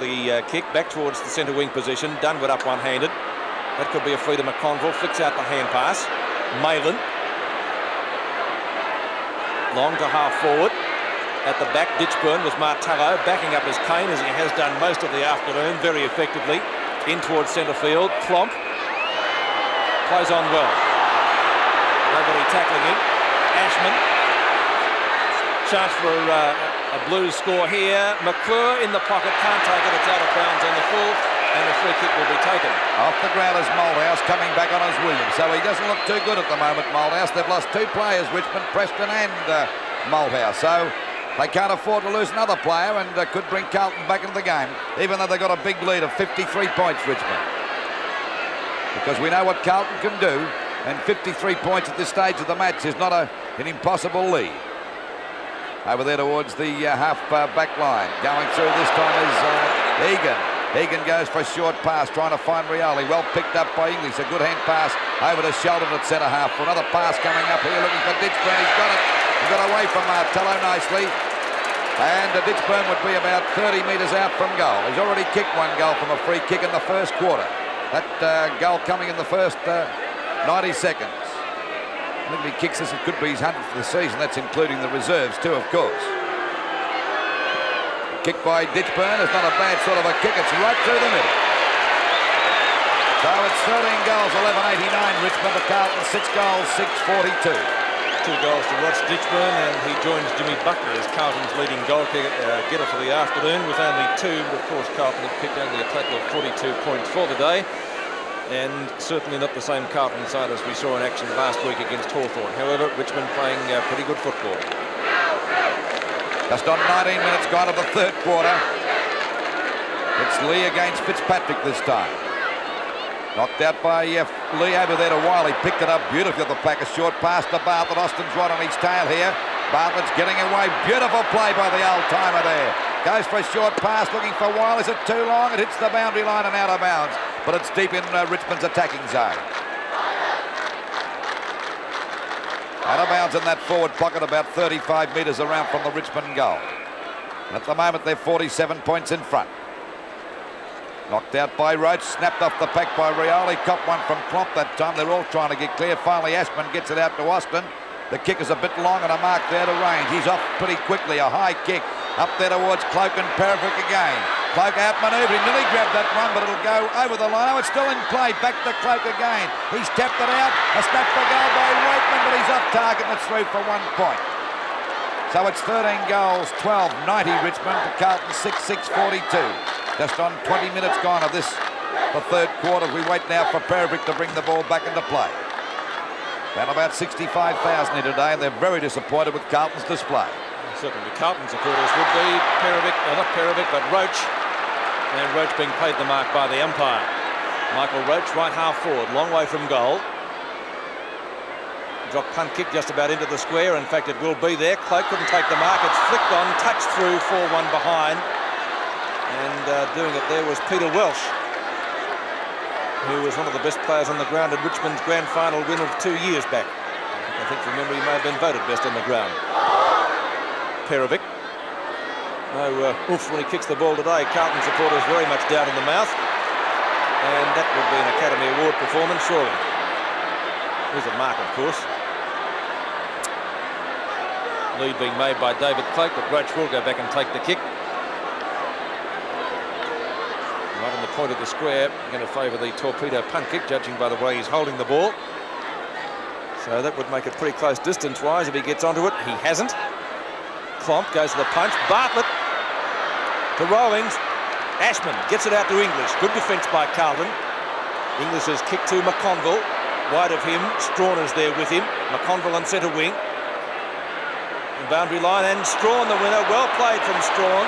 The kick back towards the centre wing position. Dunwood up one-handed. That could be a free to McConville. Flicks out the hand pass. Malin. Long to half forward. At the back, Ditchburn with Martello backing up his cane as he has done most of the afternoon very effectively. In towards centre field. Klomp plays on well. Nobody tackling him. Ashman. Chance for a Blues score here. McClure in the pocket, can't take it. It's out of bounds on the full, and the free kick will be taken. Off the ground is Malthouse, coming back on as Williams. So he doesn't look too good at the moment, Malthouse. They've lost two players, Richmond, Preston and Malthouse. So they can't afford to lose another player and could bring Carlton back into the game, even though they've got a big lead of 53 points, Richmond. Because we know what Carlton can do, and 53 points at this stage of the match is not an impossible lead. Over there towards the half-back line. Going through this time is Egan. Egan goes for a short pass, trying to find Rioli. Well picked up by English. A good hand pass over to Sheldon at centre half. For another pass coming up here, looking for Ditchburn. He's got it. He got away from Martello nicely. And Ditchburn would be about 30 metres out from goal. He's already kicked one goal from a free kick in the first quarter. That goal coming in the first 90 seconds. I think if he kicks this, it could be his 100th for the season. That's including the reserves too, of course. Kick by Ditchburn is not a bad sort of a kick. It's right through the middle. So it's 13 goals, 11.89. Richmond to Carlton, 6 goals, 6.42. 2 goals to Ross Ditchburn, and he joins Jimmy Buckner as Carlton's leading goal getter for the afternoon with only 2. Of course, Carlton have picked only a total of 42 points for the day. And certainly not the same Carlton side as we saw in action last week against Hawthorn. However, Richmond playing pretty good football. Just on 19 minutes gone of the third quarter. It's Lee against Fitzpatrick this time. Knocked out by Lee over there to Wiley. Picked it up beautifully at the pack. A short pass to Bartlett. Austin's right on his tail here. Bartlett's getting away. Beautiful play by the old-timer there. Goes for a short pass, looking for Wiley. Is it too long? It hits the boundary line and out of bounds. But it's deep in Richmond's attacking zone. Out of bounds in that forward pocket, about 35 metres around from the Richmond goal. And at the moment, they're 47 points in front. Knocked out by Roach, snapped off the pack by Rioli. Copped one from Klomp that time. They're all trying to get clear. Finally, Ashman gets it out to Austin. The kick is a bit long and a mark there to range. He's off pretty quickly. A high kick up there towards Cloak and Perevic again. Cloak outmanoeuvring, nearly grabbed that one, but it'll go over the line. Oh, it's still in play. Back to Cloak again. He's tapped it out. A snap for goal by Wakeman, but he's off target and it's through for 1 point. So it's 13 goals, 12.90 Richmond to Carlton 6.42. Just on 20 minutes gone of this, the third quarter. We wait now for Perevic to bring the ball back into play. Around about 65,000 here today, and they're very disappointed with Carlton's display. Certainly the Carlton supporters would be. Perevic, not Perevic, but Roach. And Roach being paid the mark by the umpire. Michael Roach, right half forward, long way from goal. Drop punt kick just about into the square. In fact, it will be there. Cloak couldn't take the mark. It's flicked on, touched through, 4-1 behind. And doing it there was Peter Welsh, who was one of the best players on the ground in Richmond's grand final win of 2 years back. I think from memory he may have been voted best on the ground. Perevic. No oof when he kicks the ball today. Carlton supporters very much down in the mouth. And that would be an Academy Award performance, surely. Here's a mark, of course. Lead being made by David Cloak, but Roach will go back and take the kick. Right on the point of the square, going to favour the torpedo punt kick, judging by the way he's holding the ball. So that would make it pretty close distance-wise if he gets onto it. He hasn't. Klomp goes to the punch. Bartlett to Rowings. Ashman gets it out to English. Good defence by Carlton. English has kicked to McConville. Wide of him. Strawn is there with him. McConville on centre wing. The boundary line, and Strawn the winner. Well played from Strawn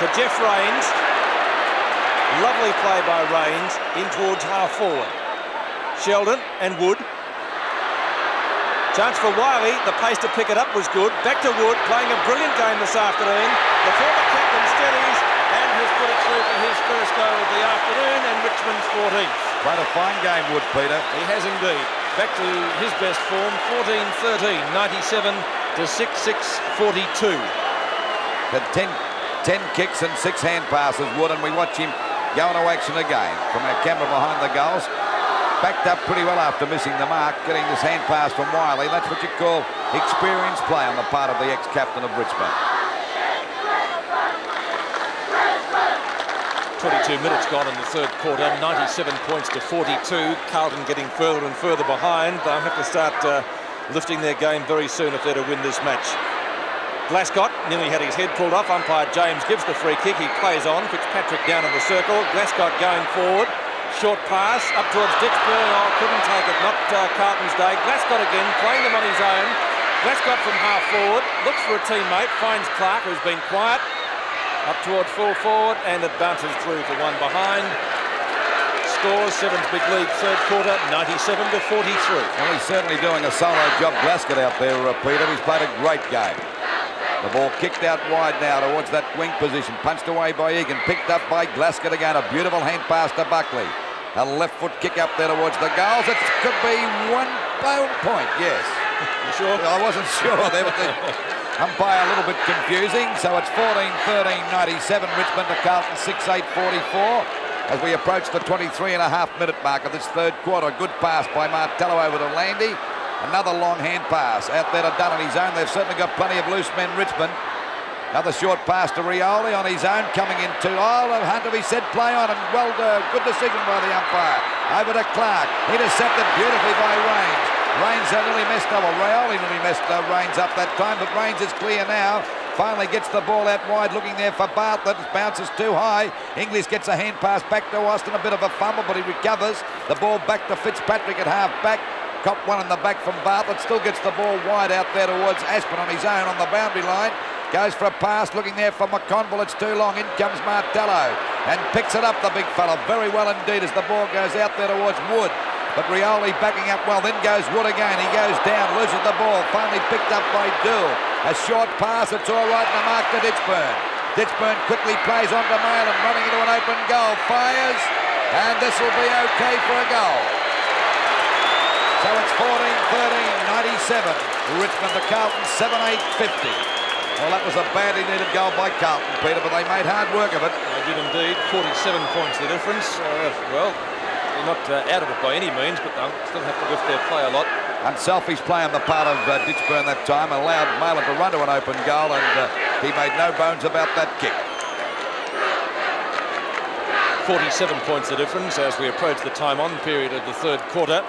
to Jeff Rains. Lovely play by Rains in towards half forward. Sheldon and Wood. Chance for Wiley. The pace to pick it up was good. Back to Wood, playing a brilliant game this afternoon. The former captain steadies and has put it through for his first goal of the afternoon, and Richmond's 14th. Quite a fine game, Wood, Peter. He has indeed. Back to his best form, 14-13, 97 to 6-6-42. Had 10 10 kicks and 6 hand passes, Wood, and we watch him go into action again from our camera behind the goals. Backed up pretty well after missing the mark, getting this hand pass from Wiley. That's what you call experienced play on the part of the ex-captain of Richmond. 22 minutes gone in the third quarter, 97 points to 42. Carlton getting further and further behind. They'll have to start lifting their game very soon if they're to win this match. Glascott nearly had his head pulled off. Umpire James gives the free kick. He plays on. Fitzpatrick down in the circle. Glascott going forward. Short pass up towards Dixburn. Oh, couldn't take it. Not Carlton's day. Glascott again, playing them on his own. Glascott from half forward. Looks for a teammate. Finds Clark, who's been quiet. Up toward full forward, and it bounces through for one behind. Scores Sevens big league third quarter, 97 to 43. Well, he's certainly doing a solo job, Glascott, out there, Peter. He's played a great game. The ball kicked out wide now towards that wing position. Punched away by Egan. Picked up by Glascott again. A beautiful hand pass to Buckley. A left foot kick up there towards the goals. It could be 1 point, yes. You sure? I wasn't sure there, but the umpire a little bit confusing. So it's 14-13, 97. Richmond to Carlton, 6-8, 44. As we approach the 23.5-minute mark of this third quarter. Good pass by Martello over to Landy. Another long hand pass out there to Dunn on his own. They've certainly got plenty of loose men, Richmond. Another short pass to Rioli on his own, coming in too. Oh, Hunter, he said play on, and well, good decision by the umpire. Over to Clark. Intercepted beautifully by Rains. Rains nearly messed up. Well, Rioli nearly messed Rains up that time, but Rains is clear now. Finally gets the ball out wide, looking there for Bartlett. It bounces too high. Inglis gets a hand pass back to Austin. A bit of a fumble, but he recovers. The ball back to Fitzpatrick at half back. Cop one in the back from Bartlett. Still gets the ball wide out there towards Aspen on his own on the boundary line. Goes for a pass, looking there for McConville. It's too long. In comes Martello and picks it up, the big fella. Very well indeed as the ball goes out there towards Wood. But Rioli backing up well. Then goes Wood again. He goes down, loses the ball. Finally picked up by Dool. A short pass. It's all right. And a mark to Ditchburn. Ditchburn quickly plays on to Malin, running into an open goal. Fires. And this will be okay for a goal. So it's 14-13, 97. Richmond to Carlton, 7-8, 50. Well, that was a badly needed goal by Carlton, Peter, but they made hard work of it. They did indeed. 47 points the difference. Well, they're not out of it by any means, but they'll still have to lift their play a lot. Unselfish play on the part of Ditchburn that time. Allowed Malin to run to an open goal, and he made no bones about that kick. 47 points the difference as we approach the time-on period of the third quarter.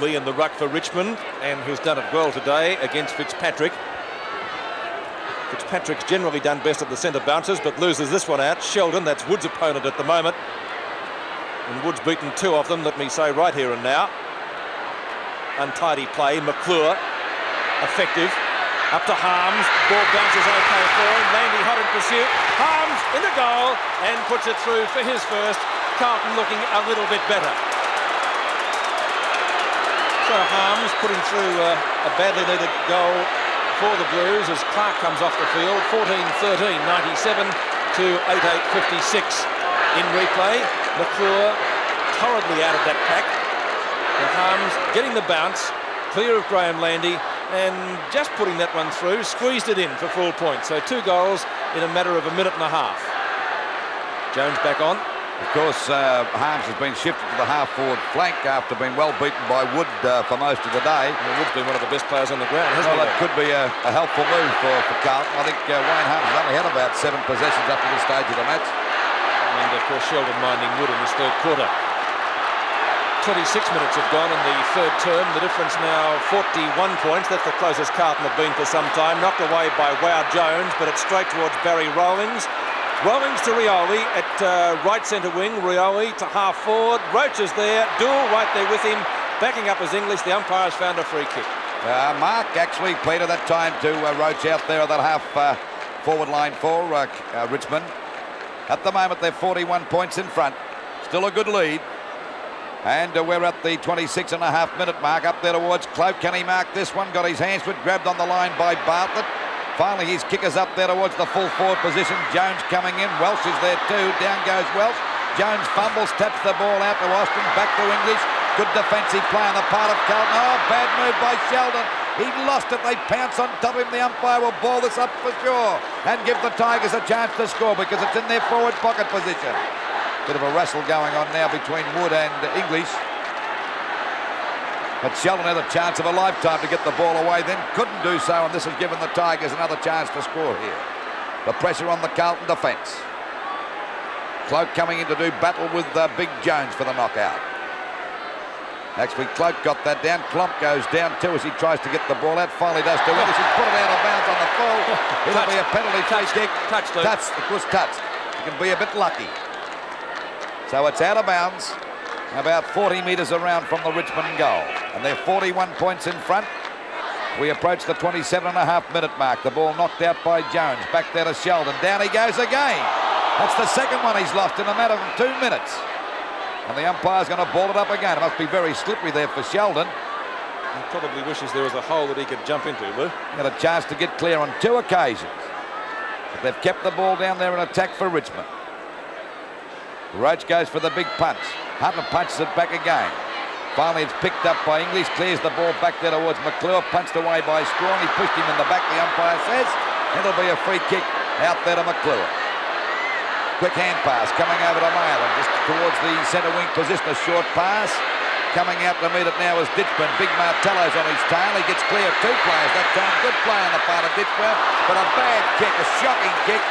Lee in the ruck for Richmond, and who's done it well today against Fitzpatrick. Fitzpatrick's generally done best at the centre bounces, but loses this one out. Sheldon, that's Wood's opponent at the moment. And Wood's beaten 2 of them, let me say, right here and now. Untidy play. McClure, effective. Up to Harms. Ball bounces okay for him. Landy hot in pursuit. Harms in the goal and puts it through for his first. Carlton looking a little bit better. So Harms putting through a badly needed goal for the Blues as Clark comes off the field. 14-13, 97 to 88, 56 in replay. McClure torridly out of that pack. And Harms getting the bounce, clear of Graham Landy, and just putting that one through, squeezed it in for full points. So 2 goals in a matter of a minute and a half. Jones back on. Of course, Harms has been shifted to the half-forward flank after being well beaten by Wood for most of the day. Well, Wood's been one of the best players on the ground, hasn't he? Well, that could be a helpful move for Carlton. I think Wayne Harms has only had about 7 possessions up to this stage of the match. And, of course, Sheldon minding Wood in this third quarter. 26 minutes have gone in the third term. The difference now 41 points. That's the closest Carlton have been for some time. Knocked away by Wow Jones, but it's straight towards Barry Rawlings. Rawlings to Rioli at right centre wing. Rioli to half forward. Roach is there. Dool right there with him. Backing up as English. The umpire's found a free kick. Mark actually played at that time to Roach out there at that half forward line for Richmond. At the moment, they're 41 points in front. Still a good lead. And we're at the 26.5-minute mark up there towards Cloak. Can he mark this one? Got his hands grabbed on the line by Bartlett. Finally, his kicker's up there towards the full forward position. Jones coming in. Welsh is there too. Down goes Welsh. Jones fumbles, taps the ball out to Austin. Back to English. Good defensive play on the part of Carlton. Oh, bad move by Sheldon. He lost it. They pounce on top of him. The umpire will ball this up for sure and give the Tigers a chance to score because it's in their forward pocket position. Bit of a wrestle going on now between Wood and English. But Sheldon had a chance of a lifetime to get the ball away, then couldn't do so, and this has given the Tigers another chance to score here. The pressure on the Carlton defence. Cloak coming in to do battle with Big Jones for the knockout. Actually, Cloak got that down. Klomp goes down too as he tries to get the ball out. Finally does to Willis. He's put it out of bounds on the full. It'll be a penalty free kick. Touched. It was touched. You can be a bit lucky. So it's out of bounds, about 40 metres around from the Richmond goal. And they're 41 points in front. We approach the 27.5-minute mark. The ball knocked out by Jones. Back there to Sheldon. Down he goes again. That's the second one he's lost in a matter of 2 minutes. And the umpire's going to ball it up again. It must be very slippery there for Sheldon. He probably wishes there was a hole that he could jump into, Lou. Got a chance to get clear on 2 occasions. But they've kept the ball down there in attack for Richmond. Roach goes for the big punch. Hunter punches it back again. Finally, it's picked up by English. Clears the ball back there towards McClure. Punched away by Strawn. He pushed him in the back, the umpire says. It'll be a free kick out there to McClure. Quick hand pass coming over to Mayland, just towards the centre wing position. A short pass. Coming out to meet it now is Ditchburn. Big Martello's on his tail. He gets clear of 2 players that time. Good play on the part of Ditchburn, but a bad kick, a shocking kick.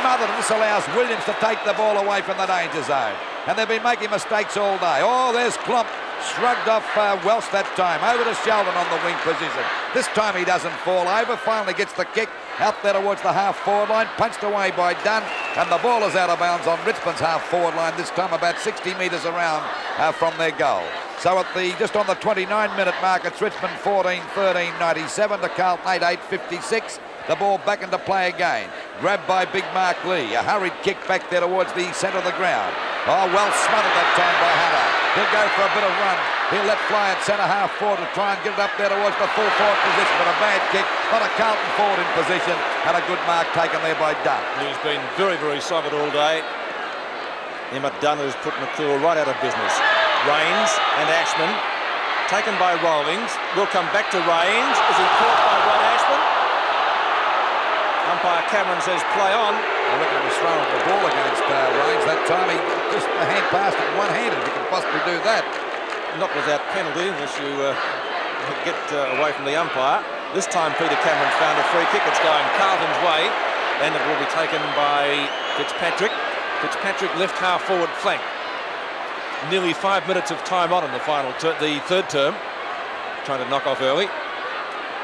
Smothered, and this allows Williams to take the ball away from the danger zone. And they've been making mistakes all day. Oh, there's Klomp. Shrugged off Welsh that time. Over to Sheldon on the wing position. This time he doesn't fall over. Finally gets the kick out there towards the half-forward line. Punched away by Dunn. And the ball is out of bounds on Richmond's half-forward line. This time about 60 metres around from their goal. So at the just on the 29-minute mark, it's Richmond 14-13-97 to Carlton 8-8-56. The ball back into play again. Grabbed by Big Mark Lee. A hurried kick back there towards the centre of the ground. Oh, well smothered that time by Hunter. He'll go for a bit of run. He'll let fly at centre half forward to try and get it up there towards the full forward position. But a bad kick. Not a Carlton forward in position. And a good mark taken there by Dunn. He's been very, very solid all day. Emma Dunn has put McClure right out of business. Rains and Ashman. Taken by Rawlings. Will come back to Rains. Is he caught by Rod Ashman? Umpire Cameron says play on. I reckon he was throwing the ball against Rains that time. He just hand passed it one-handed, if he can possibly do that. Not without penalty unless you get away from the umpire. This time Peter Cameron's found a free kick. It's going Carlton's way, and it will be taken by Fitzpatrick. Fitzpatrick left half forward flank. Nearly 5 minutes of time on in the the third term. Trying to knock off early.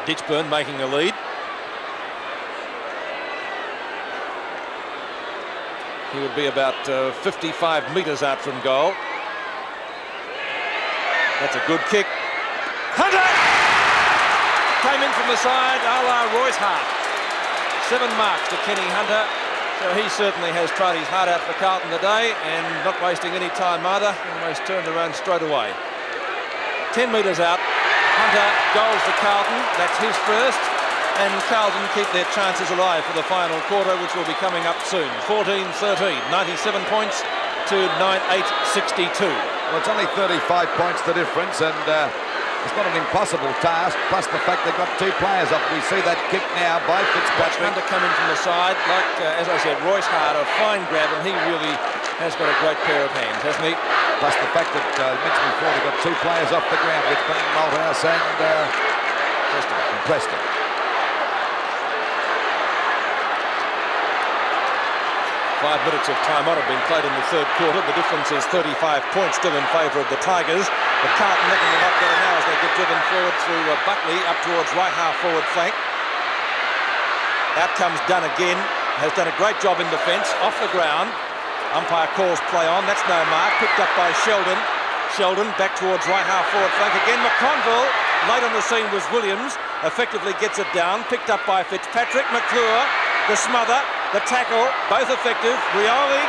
Ditchburn making a lead. He would be about 55 metres out from goal. That's a good kick. Hunter! Came in from the side, a la Royce Hart. 7 marks to Kenny Hunter. So he certainly has tried his heart out for Carlton today and not wasting any time either. Almost turned around straight away. 10 metres out. Hunter goals for Carlton. That's his first. And Carlton keep their chances alive for the final quarter, which will be coming up soon. 14-13, 97 points to 9-8-62. Well, it's only 35 points the difference, and it's not an impossible task, plus the fact they've got 2 players up. We see that kick now by Fitzpatrick. Hunter coming from the side, like, as I said, Royce Hart, a fine grab, and he really has got a great pair of hands, hasn't he? Plus the fact that, mentioned before, they've got 2 players off the ground, Richmond, Malthouse and Preston. 5 minutes of time on have been played in the third quarter. The difference is 35 points still in favour of the Tigers. But Carlton making a lot better now as they get driven forward through Buckley up towards right half forward flank. Out comes Dunn again. Has done a great job in defence. Off the ground. Umpire calls play on. That's no mark. Picked up by Sheldon. Sheldon back towards right half forward flank again. McConville late on the scene was Williams. Effectively gets it down. Picked up by Fitzpatrick. McClure. The smother, the tackle, both effective. Rioli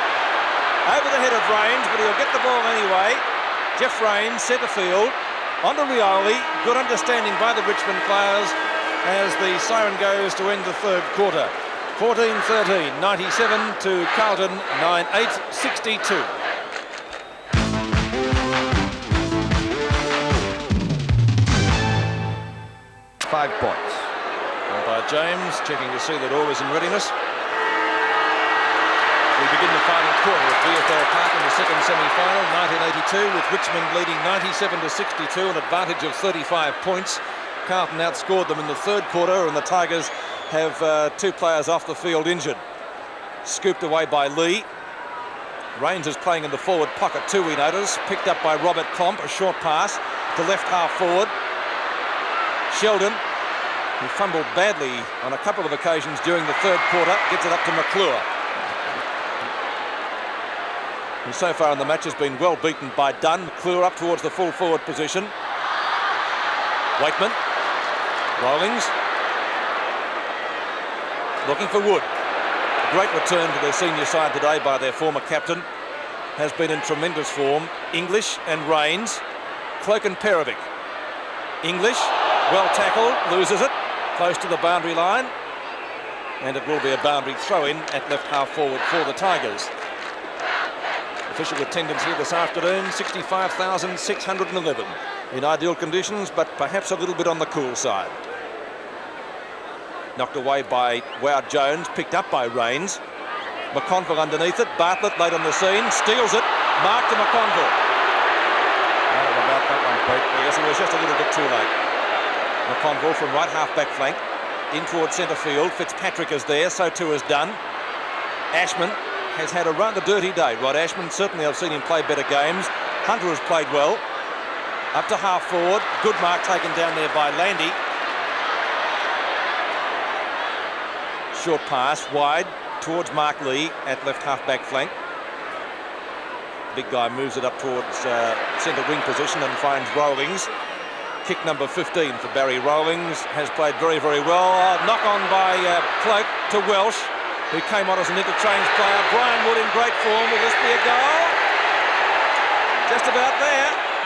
over the head of Rains, but he'll get the ball anyway. Jeff Rains, centre field, onto Rioli. Good understanding by the Richmond players as the siren goes to end the third quarter. 14-13, 97 to Carlton, 9-8-62. 5 points. Umpire James checking to see that all is in readiness. We begin the final quarter at VFL Park in the second semi-final, 1982, with Richmond leading 97-62, an advantage of 35 points. Carlton outscored them in the third quarter, and the Tigers have 2 players off the field injured. Scooped away by Lee. Rains is playing in the forward pocket too, we notice. Picked up by Robert Klomp, a short pass to left half forward. Sheldon, who fumbled badly on a couple of occasions during the third quarter, gets it up to McClure, who so far in the match has been well beaten by Dunn. McClure up towards the full forward position. Wakeman, Rawlings, looking for Wood. Great return to their senior side today by their former captain. Has been in tremendous form. English and Rains. Cloak and Perovic. English, well tackled, loses it, close to the boundary line. And it will be a boundary throw-in at left half forward for the Tigers. Official attendance here this afternoon, 65,611. In ideal conditions, but perhaps a little bit on the cool side. Knocked away by Wowd Jones, picked up by Rains. McConville underneath it. Bartlett late on the scene, steals it. Mark to McConville. About that one, Pete. Yes, it was just a little bit too late. McConville from right half back flank in towards centre field. Fitzpatrick is there, so too is Dunn. Ashman has had a rather dirty day. Rod Ashman, certainly I've seen him play better games. Hunter has played well. Up to half forward. Good mark taken down there by Landy. Short pass wide towards Mark Lee at left half back flank. Big guy moves it up towards centre wing position and finds Rawlings. Kick number 15 for Barry Rawlings. Has played very, very well. Knock on by Cloak to Welsh, who came on as an interchange player. Brian Wood in great form. Will this be a goal? Just about there.